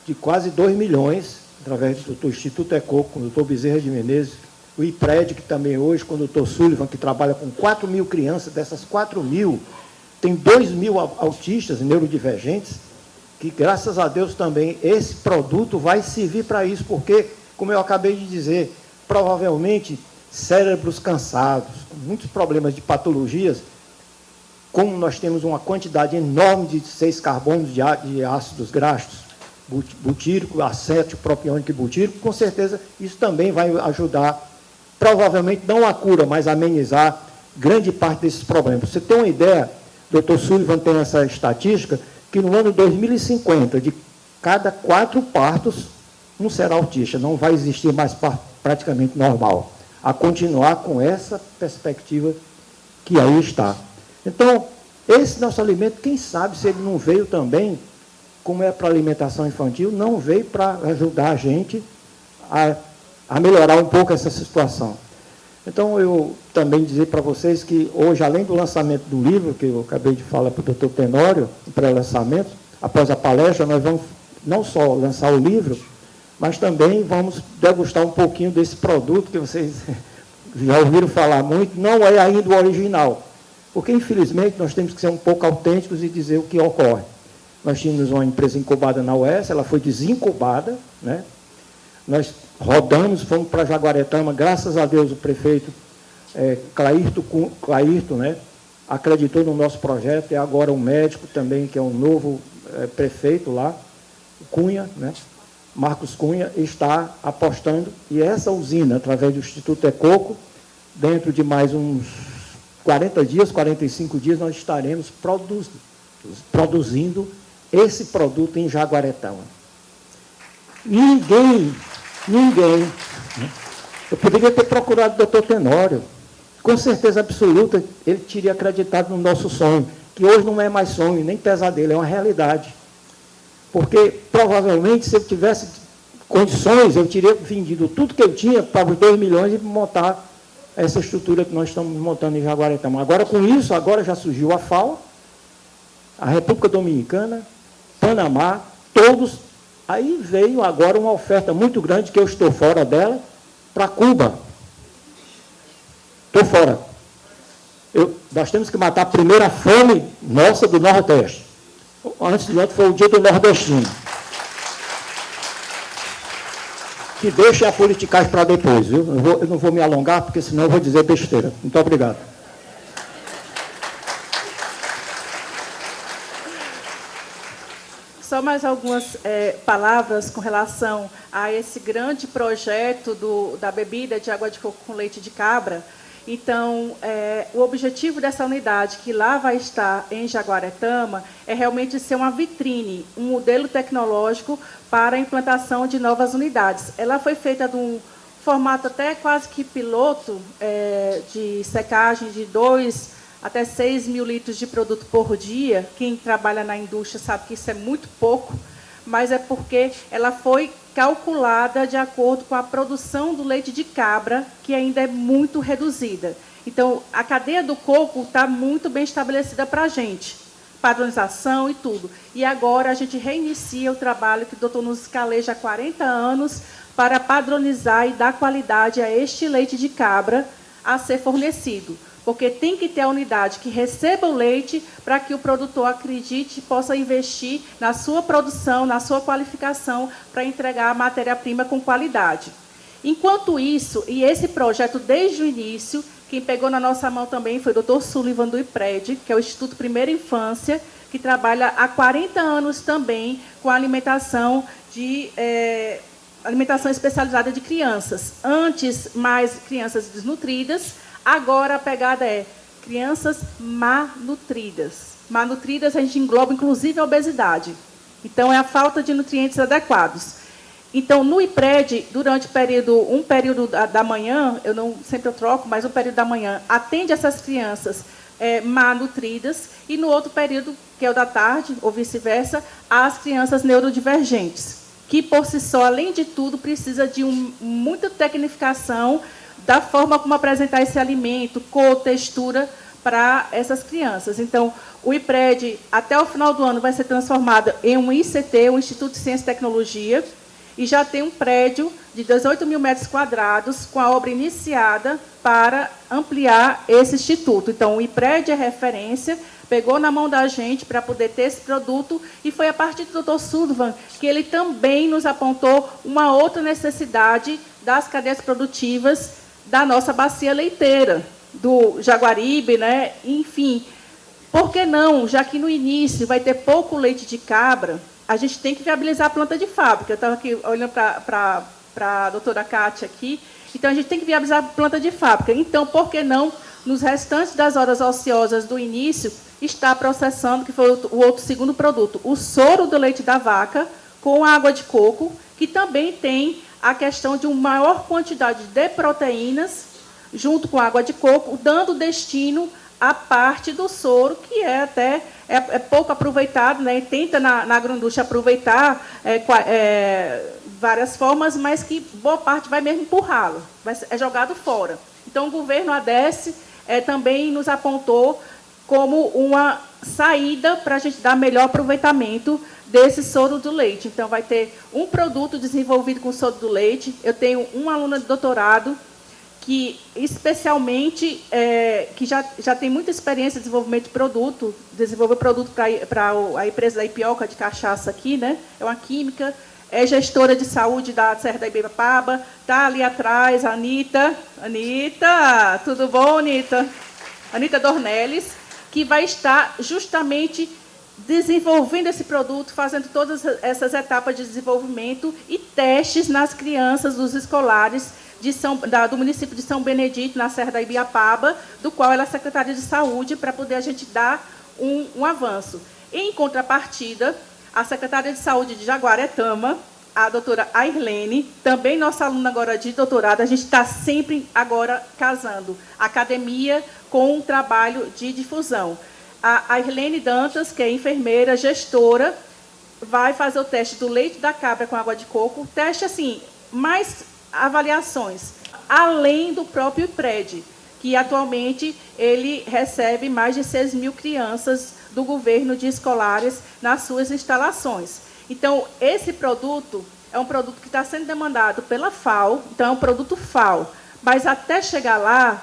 Speaker 4: de quase 2 milhões, através do Instituto Ecoco, com o doutor Bezerra de Menezes, o IPRED, que também hoje, com o doutor Sullivan, que trabalha com 4 mil crianças, dessas 4 mil, tem 2 mil autistas e neurodivergentes, que graças a Deus também esse produto vai servir para isso, porque, como eu acabei de dizer, provavelmente cérebros cansados, com muitos problemas de patologias, como nós temos uma quantidade enorme de 6 carbonos de ácidos graxos, butírico, acétil, propiônico e butírico, com certeza isso também vai ajudar, provavelmente não a cura, mas a amenizar grande parte desses problemas. Você tem uma ideia, Dr. Sullivan tem essa estatística, que no ano 2050, de cada 4 partos, um será autista, não vai existir mais parto praticamente normal, a continuar com essa perspectiva que aí está. Então, esse nosso alimento, quem sabe se ele não veio também, como é para alimentação infantil, não veio para ajudar a gente a melhorar um pouco essa situação. Então, eu também dizer para vocês que hoje, além do lançamento do livro, que eu acabei de falar para o doutor Tenório, o pré-lançamento, após a palestra, nós vamos não só lançar o livro, mas também vamos degustar um pouquinho desse produto que vocês já ouviram falar muito, não é ainda o original, porque, infelizmente, nós temos que ser um pouco autênticos e dizer o que ocorre. Nós tínhamos uma empresa incubada na UES, ela foi desincubada, né? Nós rodamos, fomos para Jaguaretama, graças a Deus o prefeito Clairto, né, acreditou no nosso projeto, e agora um médico também, que é um novo prefeito lá, Cunha, né? Marcos Cunha, está apostando, e essa usina, através do Instituto Ecoco, dentro de mais uns 40 dias, 45 dias, nós estaremos produzindo esse produto em Jaguaretama. Ninguém, eu poderia ter procurado o doutor Tenório, com certeza absoluta, ele teria acreditado no nosso sonho, que hoje não é mais sonho, nem pesadelo, é uma realidade. Porque, provavelmente, se eu tivesse condições, eu teria vendido tudo que eu tinha para os 2 milhões e montar essa estrutura que nós estamos montando em Jaguaretama. Agora, com isso, agora já surgiu a FAO, a República Dominicana, Panamá, todos. Aí veio agora uma oferta muito grande, que eu estou fora dela, para Cuba. Estou fora. Nós temos que matar a primeira fome nossa do Nordeste. Antes de ontem foi o dia do nordestino. Que deixe a politicagem para depois, viu? Eu não vou me alongar, porque senão eu vou dizer besteira. Muito obrigado.
Speaker 3: Só mais algumas palavras com relação a esse grande projeto da bebida de água de coco com leite de cabra. Então, o objetivo dessa unidade, que lá vai estar em Jaguaretama, é realmente ser uma vitrine, um modelo tecnológico para a implantação de novas unidades. Ela foi feita de um formato até quase que piloto, de secagem de 2 até 6 mil litros de produto por dia. Quem trabalha na indústria sabe que isso é muito pouco, mas é porque ela foi calculada de acordo com a produção do leite de cabra, que ainda é muito reduzida. Então, a cadeia do coco está muito bem estabelecida para a gente, padronização e tudo. E agora a gente reinicia o trabalho que o doutor nos caleja há 40 anos para padronizar e dar qualidade a este leite de cabra a ser fornecido. Porque tem que ter a unidade que receba o leite para que o produtor acredite e possa investir na sua produção, na sua qualificação, para entregar a matéria-prima com qualidade. Enquanto isso, e esse projeto desde o início, quem pegou na nossa mão também foi o doutor Sullivan do IPRED, que é o Instituto Primeira Infância, que trabalha há 40 anos também com a alimentação especializada de crianças. Antes, mais crianças desnutridas. Agora a pegada é crianças malnutridas. Malnutridas a gente engloba, inclusive, a obesidade. Então, é a falta de nutrientes adequados. Então, no IPRED, durante um período da manhã, sempre eu troco, mas um período da manhã, atende essas crianças malnutridas, e no outro período, que é o da tarde, ou vice-versa, as crianças neurodivergentes, que, por si só, além de tudo, precisa de muita tecnificação da forma como apresentar esse alimento, cor, textura, para essas crianças. Então, o IPRED, até o final do ano, vai ser transformado em um ICT, um Instituto de Ciência e Tecnologia, e já tem um prédio de 18 mil metros quadrados, com a obra iniciada para ampliar esse instituto. Então, o IPRED é referência, pegou na mão da gente para poder ter esse produto, e foi a partir do Dr. Sullivan que ele também nos apontou uma outra necessidade das cadeias produtivas da nossa bacia leiteira, do Jaguaribe, né? Enfim, por que não, já que no início vai ter pouco leite de cabra, a gente tem que viabilizar a planta de fábrica. Eu estava aqui olhando para a doutora Kátia aqui, então a gente tem que viabilizar a planta de fábrica. Então, por que não, nos restantes das horas ociosas do início, estar processando, que foi o outro segundo produto, o soro do leite da vaca com água de coco, que também tem a questão de uma maior quantidade de proteínas, junto com a água de coco, dando destino à parte do soro, que é pouco aproveitado, né? Tenta na agroindústria aproveitar várias formas, mas que boa parte vai mesmo empurrá-lo, é jogado fora. Então, o governo ADESE também nos apontou como uma saída para a gente dar melhor aproveitamento desse soro do leite. Então, vai ter um produto desenvolvido com soro do leite. Eu tenho uma aluna de doutorado que, especialmente, que já tem muita experiência em desenvolvimento de produto, desenvolveu produto para a empresa da Ipioca de cachaça aqui, né? É uma química, é gestora de saúde da Serra da Ibirapaba, está ali atrás, a Anitta. Anitta, tudo bom, Anitta? Anitta Dornelles, que vai estar justamente desenvolvendo esse produto, fazendo todas essas etapas de desenvolvimento e testes nas crianças dos escolares do município de São Benedito, na Serra da Ibiapaba, do qual ela é secretária de saúde, para poder a gente dar um avanço. Em contrapartida, a secretária de saúde de Jaguaretama, a doutora Airlene, também nossa aluna agora de doutorado, a gente está sempre agora casando academia com um trabalho de difusão. A Airlene Dantas, que é enfermeira, gestora, vai fazer o teste do leite da cabra com água de coco, teste assim, mais avaliações, além do próprio IPRED, que atualmente ele recebe mais de 6 mil crianças do governo de escolares nas suas instalações. Então, esse produto é um produto que está sendo demandado pela FAO, então é um produto FAO, mas até chegar lá,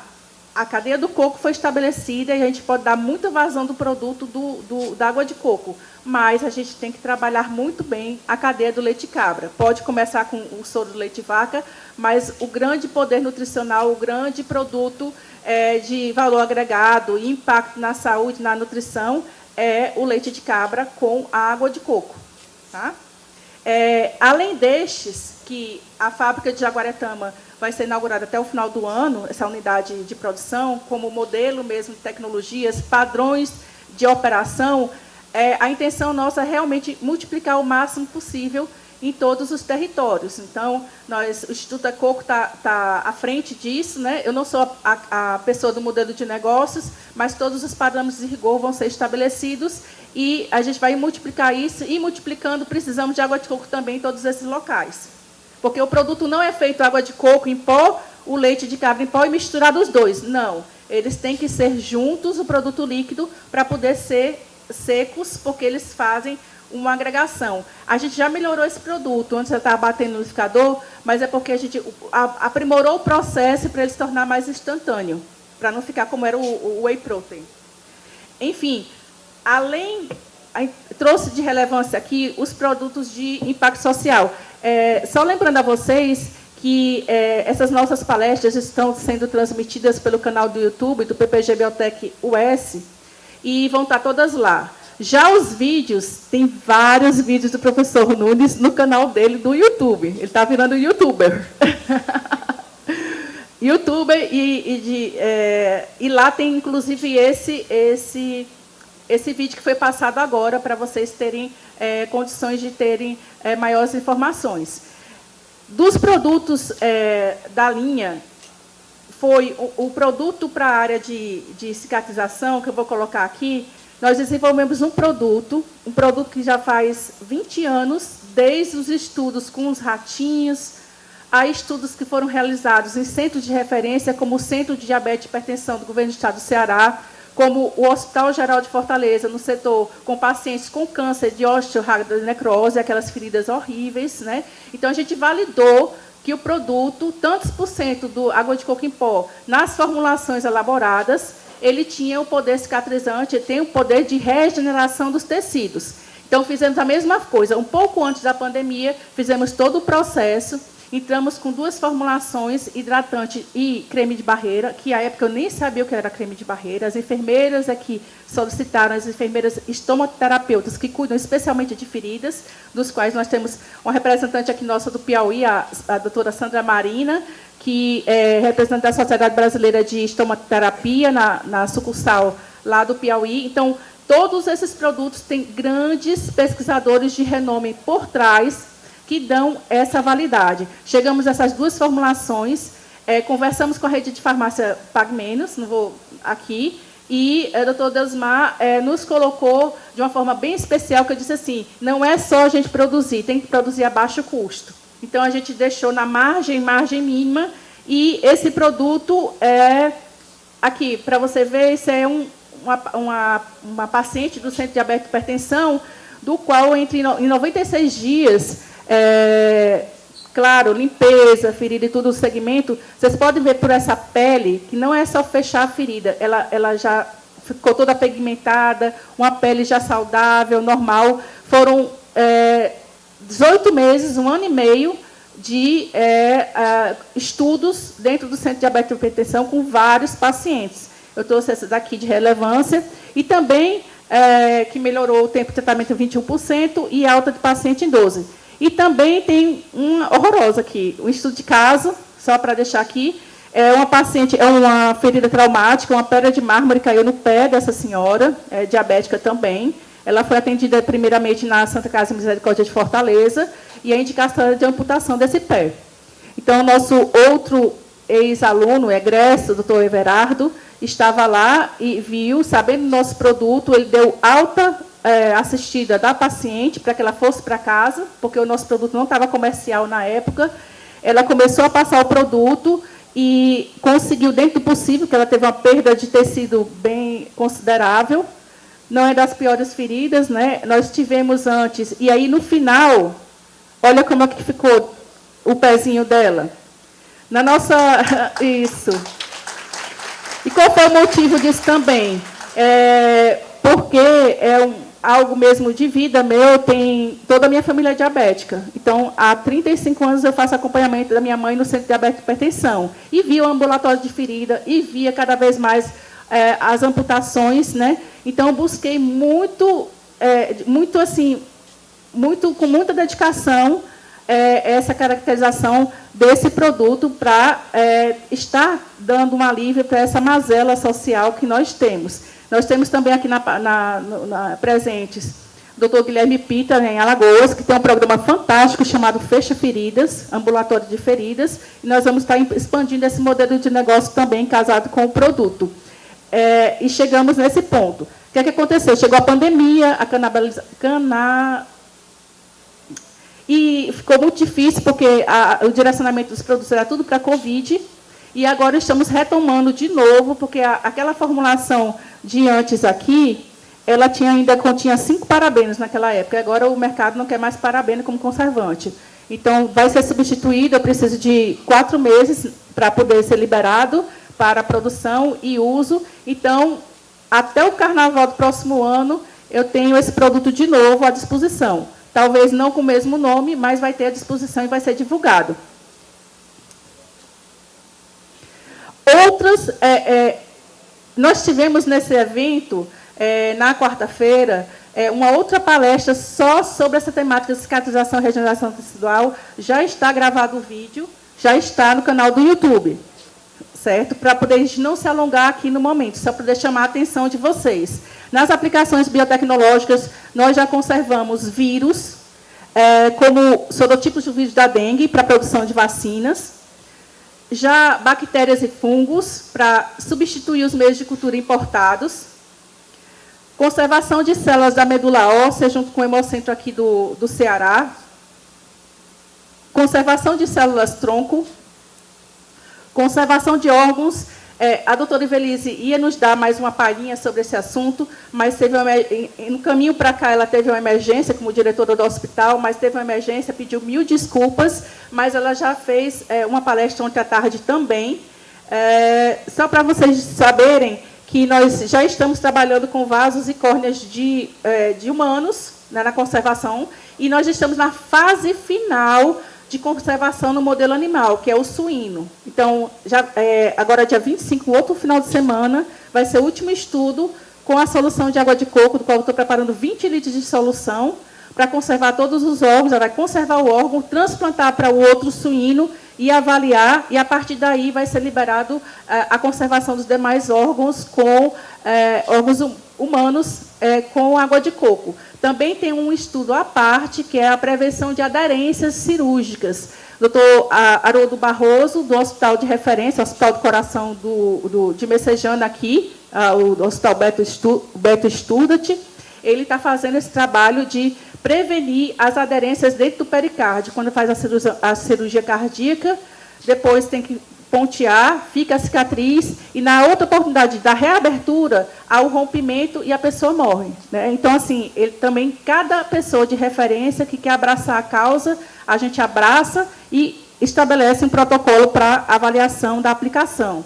Speaker 3: a cadeia do coco foi estabelecida e a gente pode dar muita vazão do produto da água de coco, mas a gente tem que trabalhar muito bem a cadeia do leite cabra. Pode começar com o soro do leite vaca, mas o grande poder nutricional, o grande produto de valor agregado e impacto na saúde, na nutrição, é o leite de cabra com a água de coco. Tá? Além destes, que a fábrica de Jaguaretama vai ser inaugurada até o final do ano, essa unidade de produção, como modelo mesmo de tecnologias, padrões de operação, a intenção nossa é realmente multiplicar o máximo possível em todos os territórios. Então, o Instituto Ecoco está à frente disso, né? Eu não sou a pessoa do modelo de negócios, mas todos os parâmetros de rigor vão ser estabelecidos e a gente vai multiplicar isso, e multiplicando, precisamos de água de coco também em todos esses locais. Porque o produto não é feito água de coco em pó, o leite de cabra em pó e misturado os dois. Não, eles têm que ser juntos, o produto líquido, para poder ser secos, porque eles fazem uma agregação. A gente já melhorou esse produto, antes eu estava batendo no liquidificador, mas é porque a gente aprimorou o processo para ele se tornar mais instantâneo, para não ficar como era o whey protein. Enfim, trouxe de relevância aqui os produtos de impacto social. Só lembrando a vocês que essas nossas palestras estão sendo transmitidas pelo canal do YouTube do PPG Biotech US e vão estar todas lá. Já os vídeos, tem vários vídeos do professor Nunes no canal dele do YouTube. Ele está virando youtuber. Youtuber e lá tem, inclusive, esse vídeo que foi passado agora para vocês terem condições de terem maiores informações. Dos produtos da linha, foi o produto para a área de cicatrização, que eu vou colocar aqui. Nós desenvolvemos um produto que já faz 20 anos, desde os estudos com os ratinhos, a estudos que foram realizados em centros de referência, como o Centro de Diabetes e Hipertensão do Governo do Estado do Ceará, como o Hospital Geral de Fortaleza, no setor com pacientes com câncer de osteonecrose, aquelas feridas horríveis, né? Então, a gente validou que o produto, tantos por cento do água de coco em pó, nas formulações elaboradas, ele tinha o poder cicatrizante, ele tem o poder de regeneração dos tecidos. Então, fizemos a mesma coisa. Um pouco antes da pandemia, fizemos todo o processo, entramos com 2 formulações, hidratante e creme de barreira, que, à época, eu nem sabia o que era creme de barreira. As enfermeiras aqui solicitaram, as enfermeiras estomoterapeutas, que cuidam especialmente de feridas, dos quais nós temos uma representante aqui nossa do Piauí, a doutora Sandra Marina, que é representante da Sociedade Brasileira de Estomoterapia, na sucursal lá do Piauí. Então, todos esses produtos têm grandes pesquisadores de renome por trás que dão essa validade. Chegamos a essas 2 formulações, conversamos com a rede de farmácia Pague Menos, não vou aqui, e o doutor Deusmar nos colocou de uma forma bem especial, que eu disse assim, não é só a gente produzir, tem que produzir a baixo custo. Então, a gente deixou na margem mínima, e esse produto aqui, para você ver, isso é uma paciente do Centro de Diabetes e Hipertensão, do qual, em 96 dias, claro, limpeza, ferida e tudo o segmento, vocês podem ver por essa pele, que não é só fechar a ferida, ela já ficou toda pigmentada, uma pele já saudável, normal. Foram 18 meses, 1 ano e meio, de estudos dentro do Centro de Diabetes e Hipertensão com vários pacientes. Eu trouxe essa daqui de relevância, e também que melhorou o tempo de tratamento em 21% e alta de paciente em 12%. E também tem uma horrorosa aqui, um estudo de caso, só para deixar aqui, uma paciente, uma ferida traumática, uma pedra de mármore caiu no pé dessa senhora, diabética também. Ela foi atendida primeiramente na Santa Casa de Misericórdia de Fortaleza, e a indicação era de amputação desse pé. Então, o nosso outro ex-aluno, egresso, o doutor Everardo, estava lá e viu, sabendo do nosso produto, ele deu alta assistida da paciente para que ela fosse para casa, porque o nosso produto não estava comercial na época. Ela começou a passar o produto e conseguiu, dentro do possível, que ela teve uma perda de tecido bem considerável. Não é das piores feridas, né? Nós tivemos antes, e aí, no final, olha como é que ficou o pezinho dela. Na nossa... Isso. E qual foi o motivo disso também? Porque algo mesmo de vida meu, tem toda a minha família é diabética. Então, há 35 anos eu faço acompanhamento da minha mãe no Centro de Diabetes e Hipertensão. E via o ambulatório de ferida, e via cada vez mais as amputações, né? Então, eu busquei com muita dedicação, essa caracterização desse produto para estar dando um alívio para essa mazela social que nós temos. Nós temos também aqui presentes Dr. Guilherme Pita, em Alagoas, que tem um programa fantástico chamado Fecha Feridas, Ambulatório de Feridas, e nós vamos estar expandindo esse modelo de negócio também casado com o produto. E chegamos nesse ponto. O que é que aconteceu? Chegou a pandemia, e ficou muito difícil, porque o direcionamento dos produtos era tudo para a Covid, e agora estamos retomando de novo, porque aquela formulação de antes aqui, ela ainda continha 5 parabenos naquela época. Agora o mercado não quer mais parabeno como conservante. Então, vai ser substituído, eu preciso de 4 meses para poder ser liberado para produção e uso. Então, até o carnaval do próximo ano, eu tenho esse produto de novo à disposição. Talvez não com o mesmo nome, mas vai ter à disposição e vai ser divulgado. Outras, nós tivemos nesse evento, na quarta-feira, uma outra palestra só sobre essa temática de cicatrização e regeneração tecidual. Já está gravado o vídeo, já está no canal do YouTube, certo? Para poder a gente não se alongar aqui no momento, só para poder chamar a atenção de vocês. Nas aplicações biotecnológicas, nós já conservamos vírus, como sorotipos do vírus da dengue, para a produção de vacinas, já bactérias e fungos, para substituir os meios de cultura importados, conservação de células da medula óssea, junto com o Hemocentro aqui do Ceará, conservação de células-tronco, conservação de órgãos. A doutora Ivelise ia nos dar mais uma palhinha sobre esse assunto, mas no caminho para cá ela teve uma emergência, como diretora do hospital, mas teve uma emergência, pediu 1000 desculpas, mas ela já fez uma palestra ontem à tarde também. Só para vocês saberem que nós já estamos trabalhando com vasos e córneas de humanos, né, na conservação, e nós estamos na fase final de conservação no modelo animal, que é o suíno. Então, agora, dia 25, outro final de semana, vai ser o último estudo com a solução de água de coco, do qual eu estou preparando 20 litros de solução, para conservar todos os órgãos. Ela vai conservar o órgão, transplantar para o outro suíno e avaliar, e, a partir daí, vai ser liberado a conservação dos demais órgãos com órgãos humanos com água de coco. Também tem um estudo à parte, que é a prevenção de aderências cirúrgicas. Doutor Haroldo Barroso, do Hospital de Referência, Hospital do Coração de Messejana, aqui, o Hospital Beto Sturdat, ele está fazendo esse trabalho de prevenir as aderências dentro do pericárdio. Quando faz a cirurgia cardíaca, depois tem que pontear, fica a cicatriz, e na outra oportunidade da reabertura, há o rompimento e a pessoa morre, né? Então, assim, também, cada pessoa de referência que quer abraçar a causa, a gente abraça e estabelece um protocolo para avaliação da aplicação.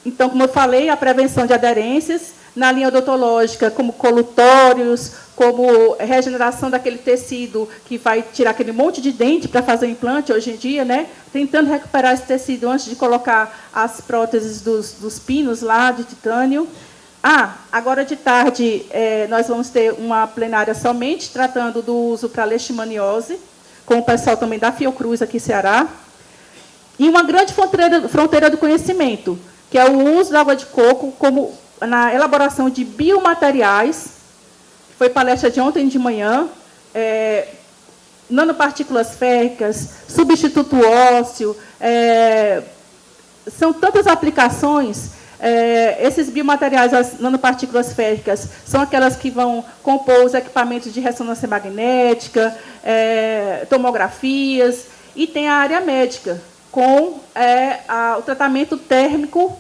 Speaker 3: Então, como eu falei, a prevenção de aderências, na linha odontológica, como colutórios, como regeneração daquele tecido que vai tirar aquele monte de dente para fazer o implante hoje em dia, né? Tentando recuperar esse tecido antes de colocar as próteses dos pinos lá, de titânio. Agora de tarde, nós vamos ter uma plenária somente tratando do uso para leishmaniose, com o pessoal também da Fiocruz aqui em Ceará. E uma grande fronteira do conhecimento, que é o uso da água de coco como na elaboração de biomateriais. Foi palestra de ontem de manhã, nanopartículas férricas, substituto ósseo, são tantas aplicações. Esses biomateriais, as nanopartículas férricas, são aquelas que vão compor os equipamentos de ressonância magnética, tomografias, e tem a área médica, com o tratamento térmico,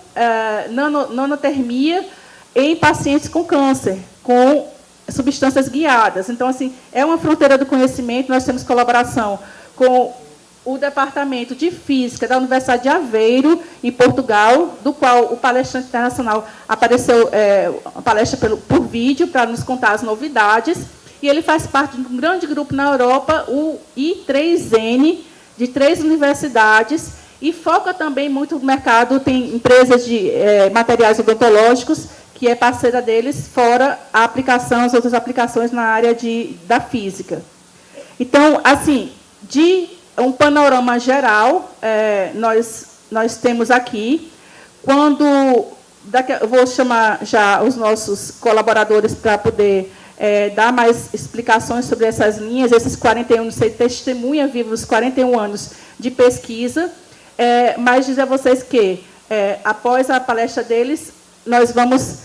Speaker 3: nanotermia, em pacientes com câncer, com substâncias guiadas. Então, assim, é uma fronteira do conhecimento. Nós temos colaboração com o Departamento de Física da Universidade de Aveiro, em Portugal, do qual o palestrante internacional apareceu, uma palestra por vídeo, para nos contar as novidades, e ele faz parte de um grande grupo na Europa, o I3N, de 3 universidades, e foca também muito no mercado. Tem empresas de materiais odontológicos, que é parceira deles, fora a aplicação, as outras aplicações na área da física. Então, assim, de um panorama geral, nós temos aqui, eu vou chamar já os nossos colaboradores para poder dar mais explicações sobre essas linhas, esses 41 anos, você testemunha vivo os 41 anos de pesquisa, mas dizer a vocês que, após a palestra deles, nós vamos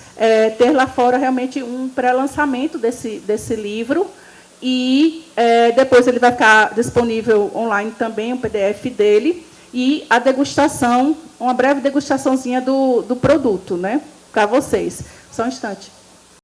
Speaker 3: ter lá fora realmente um pré-lançamento desse livro, e depois ele vai ficar disponível online também, um PDF dele, e a degustação, uma breve degustaçãozinha do produto, né, para vocês. Só um instante.